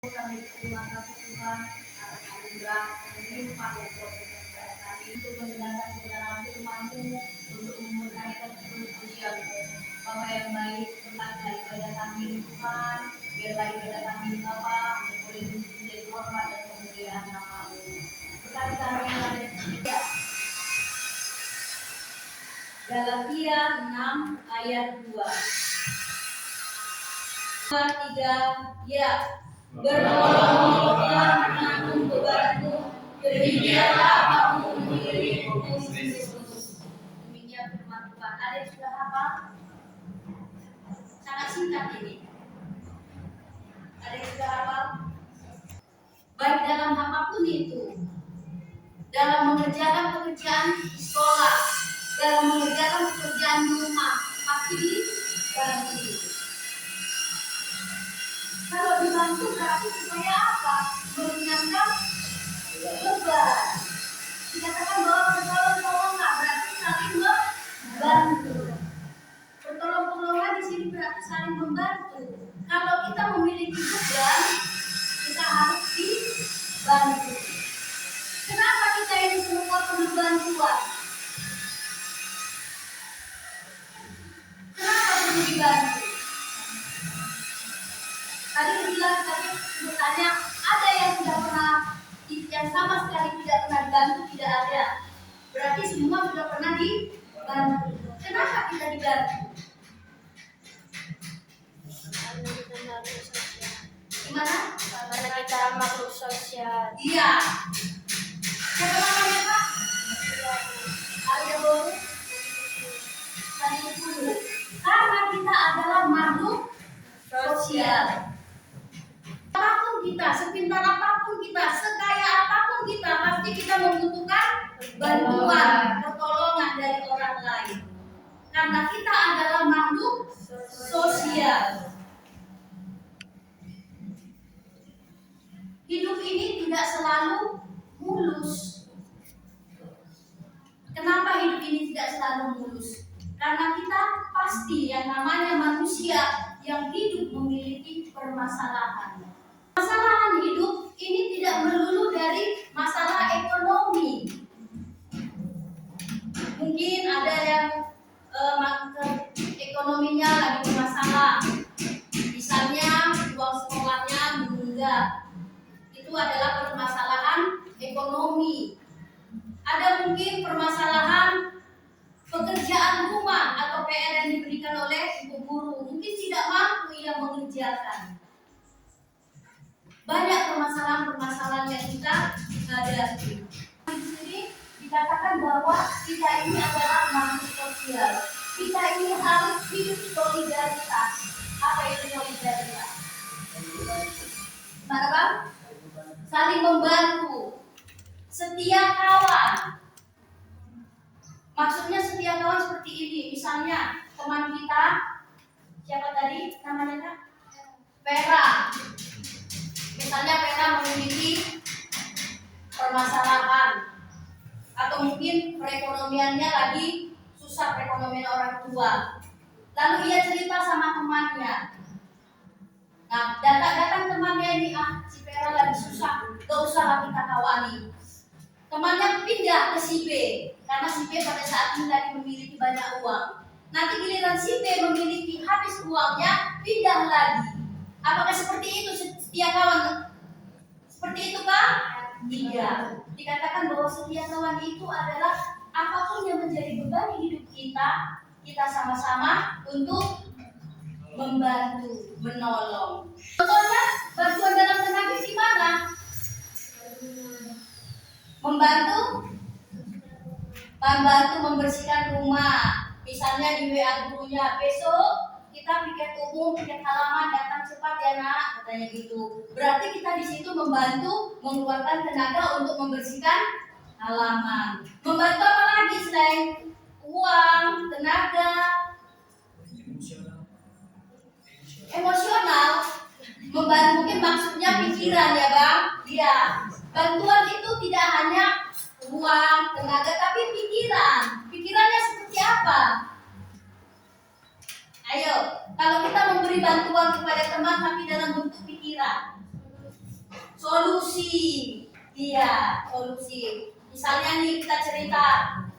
Kami terima kasih Tuhan atas anugerah kehidupan yang Kau berikan kepada kami untuk mendengarkan kebenaran firman-Mu, untuk memurnikan kesucian Bapa yang baik, berkati ibadah kami Tuhan, biarlah ibadah kami Bapa boleh menjadi hormat dan kemuliaan nama-Mu. Berkati kami yang ada di Galatia 6 ayat 2. 2, 3, ya. Bertolong-tolonglah menanggung bebanmu, demikianlah kamu menjadi Kristus. Demikian firman Tuhan. Ada yang sudah hafal? Sangat singkat ini. Ada yang sudah hafal? Baik dalam apapun itu, dalam mengerjakan pekerjaan di sekolah, dalam mengerjakan pekerjaan di rumah, pasti dibantu. Kalau dibantu berarti supaya apa? Meringankan beban. Dikatakan bahwa bertolong-tolonglah berarti saling membantu. Bertolong-tolonglah di sini berarti saling membantu. Kalau kita memiliki beban, kita harus dibantu. Kenapa kita ini semua perlu bantuan? Kenapa perlu dibantu? Tadi bertanya, ada yang sudah pernah, yang sama sekali tidak pernah dibantu, tidak ada. Berarti semua sudah pernah dibantu. Kenapa kita dibantu? Gimana? Karena kita makhluk sosial. Iya. Siapa namanya Pak? Ada boleh? Tadi dulu. Karena kita adalah makhluk sosial. Apapun kita, sepintar apapun kita, sekaya apapun kita, pasti kita membutuhkan bantuan, pertolongan dari orang lain. Karena kita adalah makhluk sosial. Hidup ini tidak selalu mulus. Kenapa hidup ini tidak selalu mulus? Karena kita pasti yang namanya manusia yang hidup memiliki permasalahan. Masalah hidup ini tidak melulu dari masalah ekonomi. Mungkin ada yang ekonominya lagi bermasalah. Misalnya uang sekolahnya menunggak. Itu adalah permasalahan ekonomi. Ada mungkin permasalahan pekerjaan rumah atau PR yang diberikan oleh ibu guru. Mungkin tidak mampu ia mengerjakan. Banyak permasalahan-permasalahan yang kita hadapi. Di sini dikatakan bahwa kita ini adalah makhluk sosial. Kita ini harus hidup solidaritas. Apa itu solidaritas? Mana Bang? Saling membantu. Setia kawan. Maksudnya setia kawan seperti ini. Misalnya teman kita, siapa tadi namanya Kak? Vera. Misalnya Vera memiliki permasalahan atau mungkin perekonomiannya lagi susah, perekonomian orang tua. Lalu ia cerita sama temannya. Nah, datang temannya ini, si Vera lagi susah, gak usah kita kawani. Temannya pindah ke si B, karena si B pada saat ini lagi memiliki banyak uang. Nanti giliran si B memiliki habis uangnya, pindah lagi. Apakah seperti itu setia kawan? Seperti itu Pak? Tidak. Dikatakan bahwa setia kawan itu adalah apapun yang menjadi beban hidup kita, kita sama-sama untuk membantu, menolong. Contohnya, bantuan dalam tenaga gimana? Membantu membersihkan rumah. Misalnya di WA gurunya, besok kita piket umum, piket halaman, datang cepat ya nak, katanya gitu. Berarti kita di situ membantu mengeluarkan tenaga untuk membersihkan halaman. Membantu apa lagi selain uang, tenaga? Emosional. Membantu mungkin maksudnya pikiran ya Bang. Iya. Bantuan itu tidak hanya uang, tenaga, tapi pikiran. Pikirannya seperti apa? Ayo, kalau kita memberi bantuan kepada teman tapi dalam bentuk pikiran, solusi. Iya, solusi. Misalnya nih kita cerita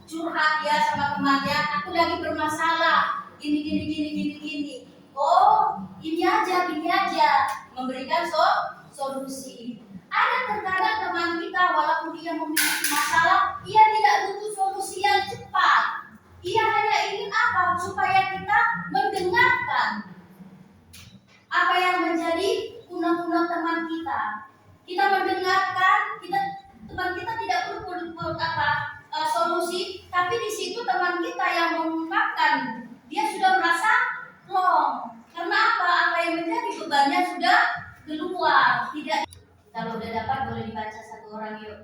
curhat ya sama temannya, aku lagi bermasalah, gini. Oh, ini aja, memberikan solusi. Ada terkadang teman kita walaupun dia memiliki masalah, ia tidak butuh solusi yang cepat. Ia hanya ingin apa? Supaya kita mendengarkan apa yang menjadi unek-unek teman kita. Kita mendengarkan, teman kita tidak perlu solusi, tapi di situ teman kita yang mengungkapkan, dia sudah merasa plong. Karena apa? Apa yang menjadi bebannya sudah keluar. Tidak. Kalau udah dapat boleh dibaca satu orang yuk.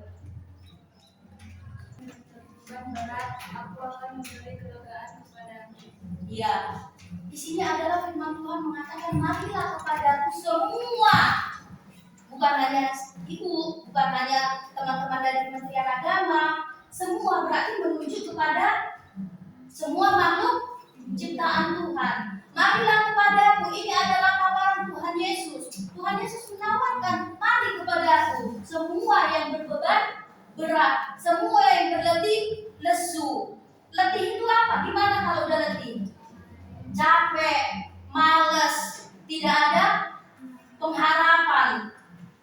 Beban berat, aku akan memberi kelegaan kepadamu. Iya. Di sini adalah firman Tuhan mengatakan, marilah kepadaku semua. Bukan hanya ibu, bukan hanya teman-teman dari Kementerian Agama, semua berarti menuju kepada semua makhluk ciptaan Tuhan. Marilah kepadaku, ini adalah tawaran Tuhan Yesus. Tuhan Yesus menawarkan, mari kepadaku, semua yang berbeban berat, semua yang berletih lesu. Letih itu apa? Gimana kalau udah letih? Capek, males, tidak ada pengharapan.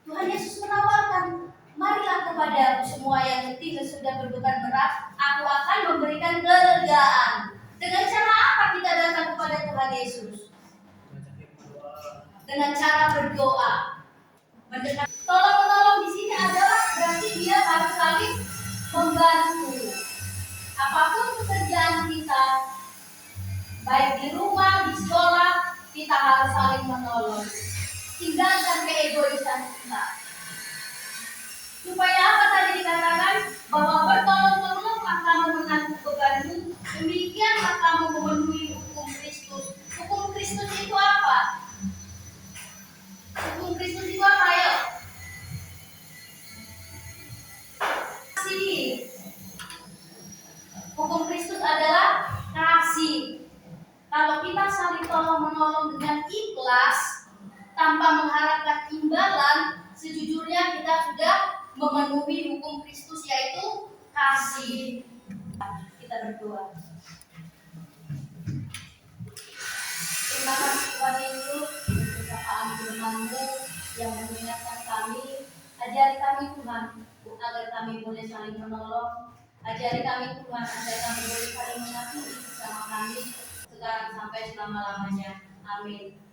Tuhan Yesus menawarkan, marilah kepadaku semua yang letih dan sudah berbeban berat, aku akan memberikan kelegaan. Dengan cara apa kita datang kepada Tuhan Yesus? Dengan cara berdoa. Tolong-menolong di sini adalah berarti dia harus saling membantu. Apapun pekerjaan kita, baik di rumah, di sekolah, kita harus saling menolong. Tinggalkan keegoisan kita. Supaya apa tadi dikatakan? Bahwa bertolong-tolong akan menanggung bebanmu, demikianlah kamu memenuhi hukum Kristus. Hukum Kristus itu apa? Hukum Kristus itu apa? Ayo. Kasih. Hukum Kristus adalah kasih. Kalau kita saling tolong-menolong dengan ikhlas, tanpa mengharapkan imbalan, sejujurnya kita sudah memenuhi hukum Kristus, yaitu kasih. Kita berdoa. Terima kasih Tuhan Yesus, perkataan firman-Mu yang mengingatkan kami. Ajari kami Tuhan, agar kami boleh saling menolong. Ajari kami Tuhan, agar kami boleh saling mengasihi bersama kami sekarang sampai selama-lamanya. Amin.